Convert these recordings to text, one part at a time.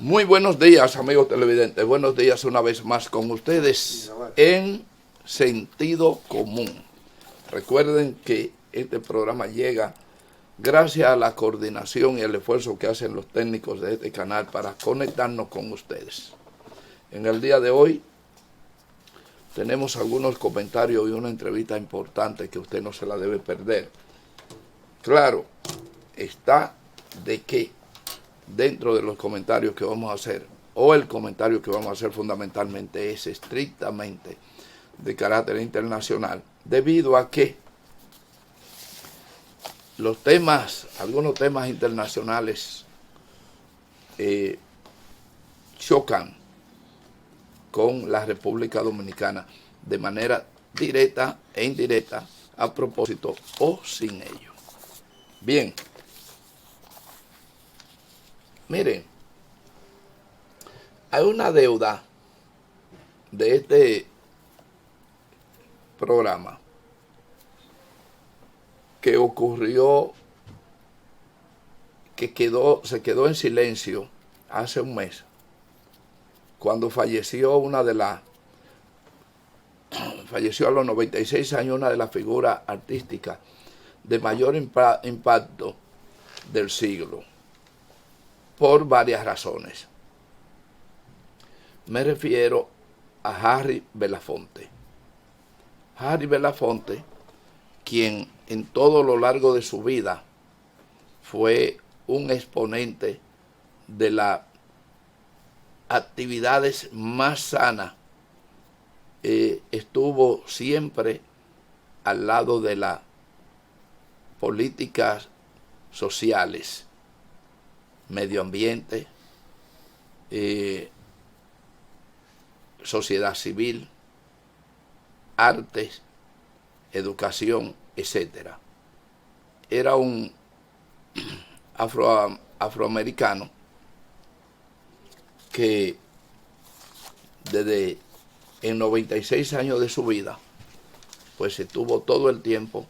Muy buenos días, amigos televidentes. Buenos días una vez más con ustedes en Sentido Común. Recuerden que este programa llega gracias a la coordinación y el esfuerzo que hacen los técnicos de este canal para conectarnos con ustedes. En el día de hoy tenemos algunos comentarios y una entrevista importante que usted no se la debe perder. Claro, está de que dentro de los comentarios que vamos a hacer, o el comentario que vamos a hacer fundamentalmente es estrictamente de carácter internacional, debido a que los temas, algunos temas internacionales chocan con la República Dominicana de manera directa e indirecta, a propósito o sin ello. Bien. Miren, hay una deuda de este programa que ocurrió, que se quedó en silencio hace un mes, cuando falleció falleció a los 96 años una de las figuras artísticas de mayor impacto del siglo, por varias razones. Me refiero a Harry Belafonte. Harry Belafonte, quien en todo lo largo de su vida fue un exponente de las actividades más sanas, estuvo siempre al lado de las políticas sociales, medio ambiente, sociedad civil, artes, educación, etc. Era un afroamericano que desde en 96 años de su vida, pues estuvo todo el tiempo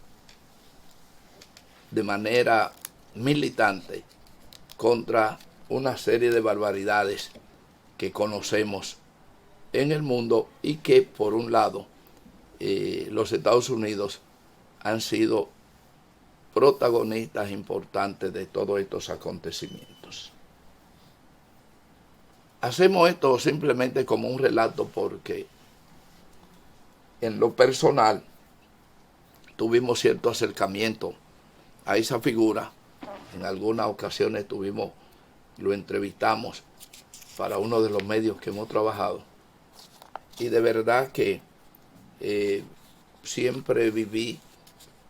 de manera militante contra una serie de barbaridades que conocemos en el mundo y que, por un lado, los Estados Unidos han sido protagonistas importantes de todos estos acontecimientos. Hacemos esto simplemente como un relato porque en lo personal tuvimos cierto acercamiento a esa figura. En algunas ocasiones lo entrevistamos para uno de los medios que hemos trabajado. Y de verdad que siempre viví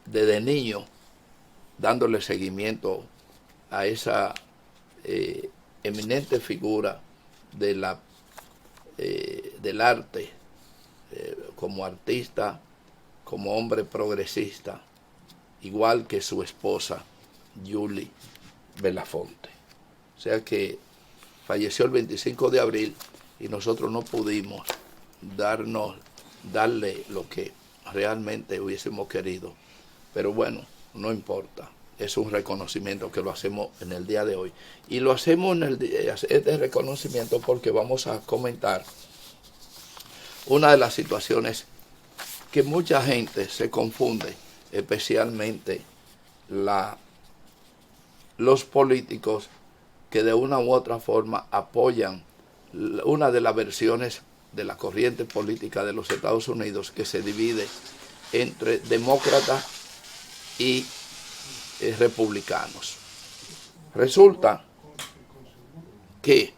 desde niño dándole seguimiento a esa eminente figura del arte, como artista, como hombre progresista, igual que su esposa, Julie Belafonte. O sea que falleció el 25 de abril y nosotros no pudimos darle lo que realmente hubiésemos querido. Pero bueno, no importa. Es un reconocimiento que lo hacemos en el día de hoy. Y lo hacemos este reconocimiento porque vamos a comentar una de las situaciones que mucha gente se confunde, especialmente los políticos que de una u otra forma apoyan una de las versiones de la corriente política de los Estados Unidos, que se divide entre demócratas y republicanos. Resulta que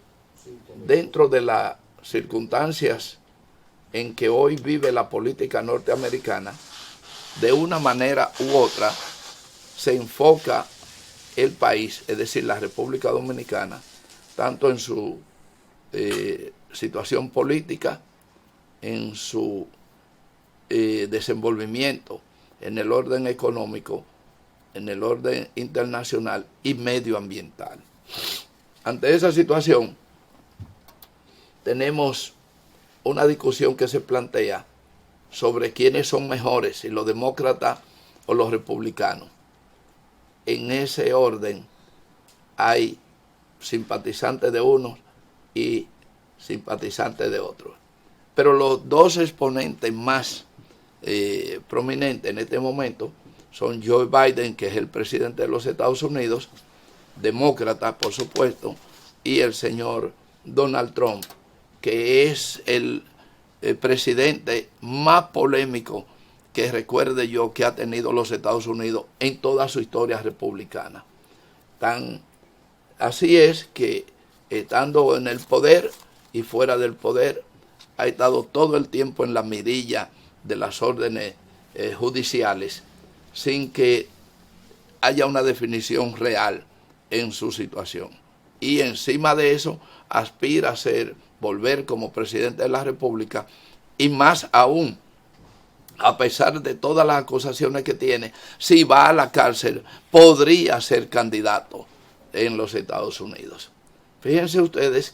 dentro de las circunstancias en que hoy vive la política norteamericana, de una manera u otra se enfoca el país, es decir, la República Dominicana, tanto en su situación política, en su desenvolvimiento, en el orden económico, en el orden internacional y medioambiental. Ante esa situación, tenemos una discusión que se plantea sobre quiénes son mejores, si los demócratas o los republicanos. En ese orden hay simpatizantes de unos y simpatizantes de otros. Pero los dos exponentes más prominentes en este momento son Joe Biden, que es el presidente de los Estados Unidos, demócrata por supuesto, y el señor Donald Trump, que es el presidente más polémico que recuerde yo que ha tenido los Estados Unidos en toda su historia republicana. Así es que estando en el poder y fuera del poder, ha estado todo el tiempo en la mirilla de las órdenes judiciales sin que haya una definición real en su situación. Y encima de eso aspira a volver como presidente de la República, y más aún, a pesar de todas las acusaciones que tiene, si va a la cárcel, podría ser candidato en los Estados Unidos. Fíjense ustedes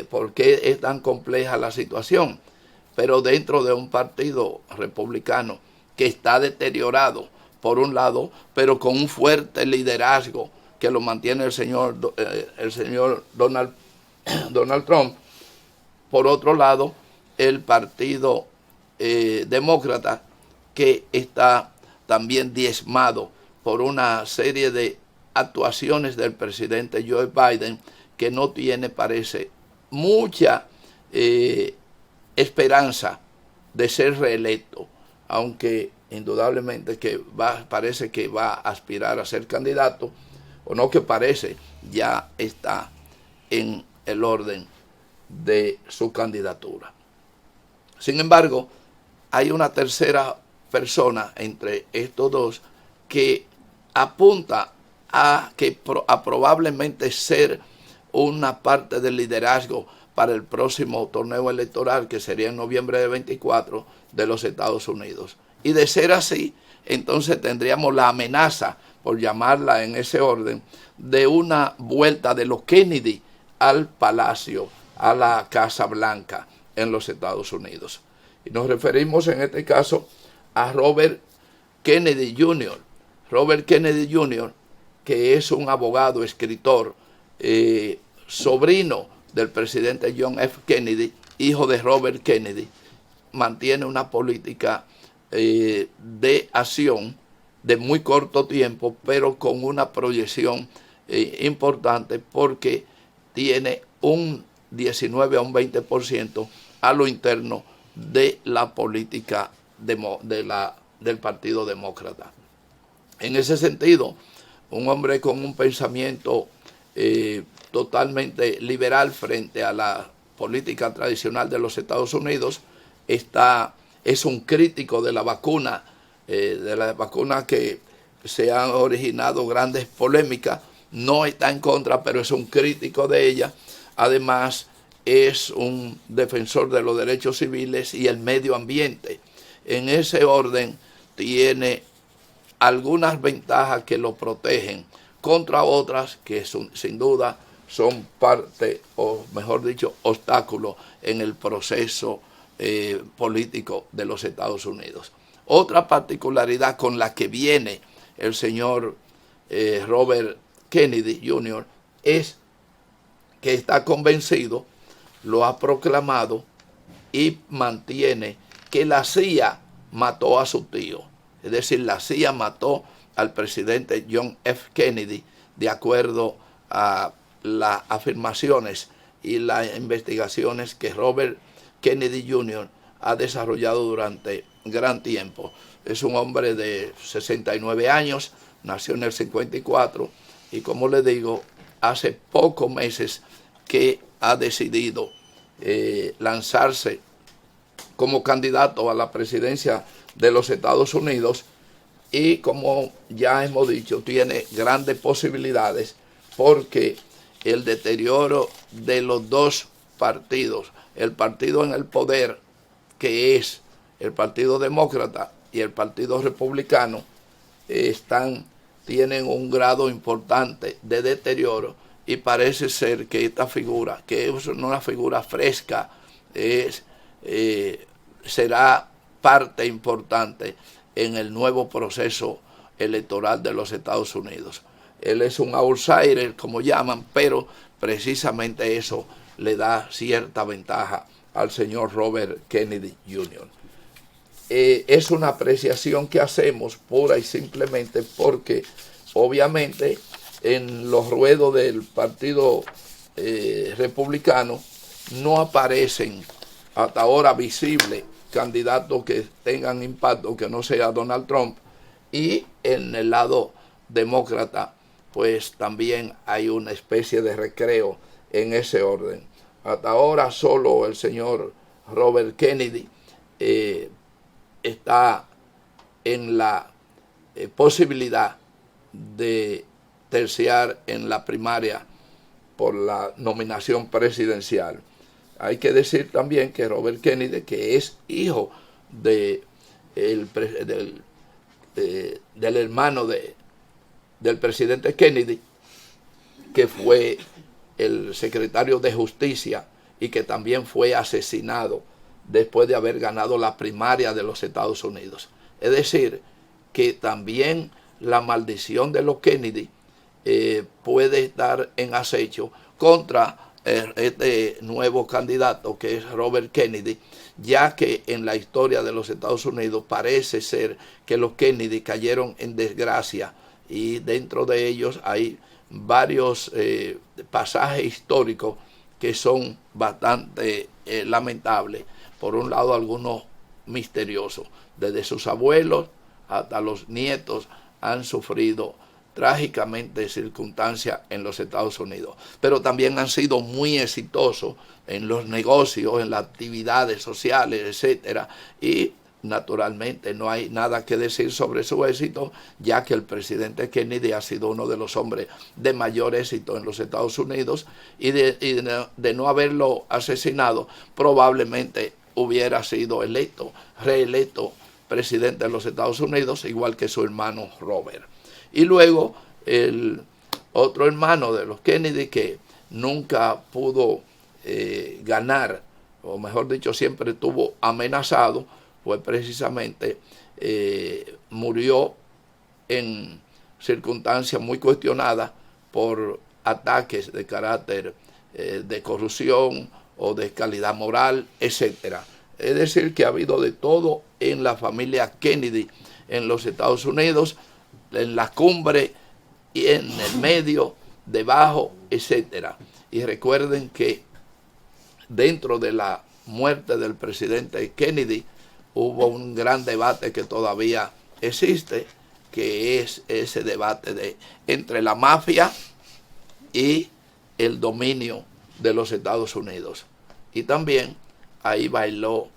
por qué es tan compleja la situación, pero dentro de un partido republicano que está deteriorado, por un lado, pero con un fuerte liderazgo que lo mantiene el señor Donald Trump. Por otro lado, el partido demócrata, que está también diezmado por una serie de actuaciones del presidente Joe Biden, que no tiene, parece, mucha esperanza de ser reelecto, aunque indudablemente que parece que va a aspirar a ser candidato, o no que parece, ya está en el orden de su candidatura. Sin embargo, hay una tercera persona entre estos dos que apunta a probablemente ser una parte del liderazgo para el próximo torneo electoral, que sería en noviembre de 24 de los Estados Unidos. Y de ser así, entonces tendríamos la amenaza, por llamarla en ese orden, de una vuelta de los Kennedy al palacio, a la Casa Blanca en los Estados Unidos. Y nos referimos en este caso a Robert Kennedy Jr. Robert Kennedy Jr., que es un abogado, escritor, sobrino del presidente John F. Kennedy, hijo de Robert Kennedy, mantiene una política de acción de muy corto tiempo, pero con una proyección importante, porque tiene un 19 a un 20% a lo interno de la política del Partido Demócrata. En ese sentido, un hombre con un pensamiento totalmente liberal frente a la política tradicional de los Estados Unidos, es un crítico de la vacuna que se han originado grandes polémicas. No está en contra, pero es un crítico de ella. Además, es un defensor de los derechos civiles y el medio ambiente. En ese orden, tiene algunas ventajas que lo protegen contra otras que sin duda son parte, o mejor dicho, obstáculos en el proceso político de los Estados Unidos. Otra particularidad con la que viene el señor Robert Kennedy Jr. es que está convencido, lo ha proclamado y mantiene que la CIA mató a su tío. Es decir, la CIA mató al presidente John F. Kennedy, de acuerdo a las afirmaciones y las investigaciones que Robert Kennedy Jr. ha desarrollado durante gran tiempo. Es un hombre de 69 años, nació en el 54 y, como le digo, hace pocos meses que ha decidido lanzarse como candidato a la presidencia de los Estados Unidos, y como ya hemos dicho, tiene grandes posibilidades porque el deterioro de los dos partidos, el partido en el poder, que es el Partido Demócrata, y el Partido Republicano, tienen un grado importante de deterioro, y parece ser que esta figura, que es una figura fresca, será parte importante en el nuevo proceso electoral de los Estados Unidos. él es un outsider, como llaman, pero precisamente eso le da cierta ventaja al señor Robert Kennedy Jr. Es una apreciación que hacemos pura y simplemente porque obviamente en los ruedos del Partido Republicano no aparecen hasta ahora visibles candidatos que tengan impacto que no sea Donald Trump, y en el lado demócrata pues también hay una especie de recreo en ese orden. Hasta ahora solo el señor Robert Kennedy está en la posibilidad de terciar en la primaria por la nominación presidencial. Hay que decir también que Robert Kennedy, que es hijo del hermano del presidente Kennedy, que fue el secretario de Justicia y que también fue asesinado después de haber ganado la primaria de los Estados Unidos. Es decir, que también la maldición de los Kennedy puede estar en acecho contra este nuevo candidato que es Robert Kennedy, ya que en la historia de los Estados Unidos parece ser que los Kennedy cayeron en desgracia, y dentro de ellos hay varios pasajes históricos que son bastante lamentables. Por un lado, algunos misteriosos. Desde sus abuelos hasta los nietos han sufrido trágicamente circunstancias en los Estados Unidos, pero también han sido muy exitosos en los negocios, en las actividades sociales, etcétera, y naturalmente no hay nada que decir sobre su éxito, ya que el presidente Kennedy ha sido uno de los hombres de mayor éxito en los Estados Unidos, y de no haberlo asesinado, probablemente hubiera sido reelecto presidente de los Estados Unidos, igual que su hermano Robert. Y luego el otro hermano de los Kennedy, que nunca pudo ganar, o mejor dicho, siempre estuvo amenazado, pues precisamente murió en circunstancias muy cuestionadas por ataques de carácter de corrupción o de calidad moral, etcétera. Es decir, que ha habido de todo en la familia Kennedy en los Estados Unidos, en la cumbre y en el medio, debajo, etcétera. Y recuerden que dentro de la muerte del presidente Kennedy hubo un gran debate que todavía existe, que es ese debate entre la mafia y el dominio de los Estados Unidos. Y también ahí bailó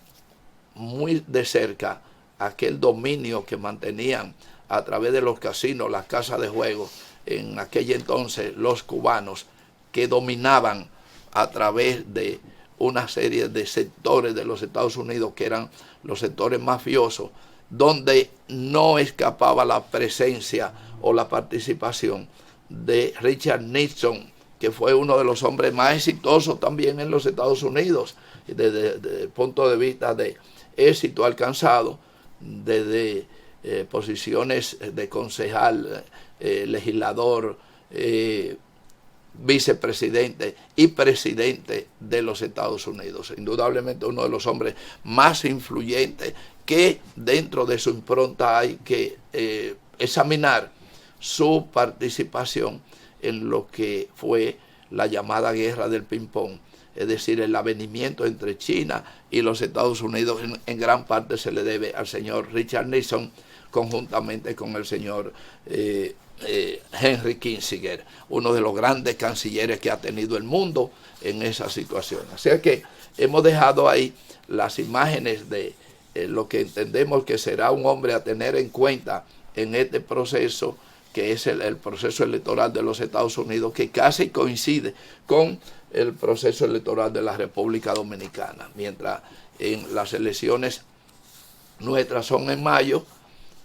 muy de cerca aquel dominio que mantenían a través de los casinos, las casas de juego, en aquel entonces los cubanos, que dominaban a través de una serie de sectores de los Estados Unidos que eran los sectores mafiosos, donde no escapaba la presencia o la participación de Richard Nixon, que fue uno de los hombres más exitosos también en los Estados Unidos, desde el punto de vista de éxito alcanzado, desde posiciones de concejal, legislador, vicepresidente y presidente de los Estados Unidos. Indudablemente uno de los hombres más influyentes, que dentro de su impronta hay que examinar su participación en lo que fue la llamada guerra del ping-pong, es decir, el avenimiento entre China y los Estados Unidos en gran parte se le debe al señor Richard Nixon, conjuntamente con el señor Henry Kissinger, uno de los grandes cancilleres que ha tenido el mundo en esa situación. Así que hemos dejado ahí las imágenes de lo que entendemos que será un hombre a tener en cuenta en este proceso, que es el proceso electoral de los Estados Unidos, que casi coincide con el proceso electoral de la República Dominicana. Mientras en las elecciones nuestras son en mayo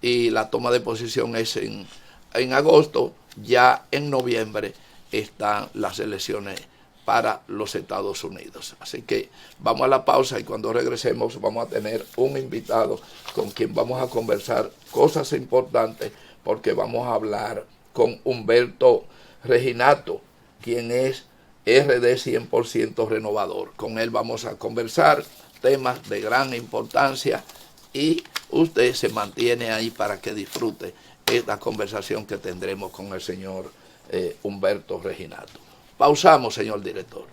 y la toma de posición es en agosto, ya en noviembre están las elecciones para los Estados Unidos. Así que vamos a la pausa y cuando regresemos vamos a tener un invitado con quien vamos a conversar cosas importantes, porque vamos a hablar con Humberto Reginato, quien es RD 100% renovador. Con él vamos a conversar temas de gran importancia y usted se mantiene ahí para que disfrute esta conversación que tendremos con el señor Humberto Reginato. Pausamos, señor director.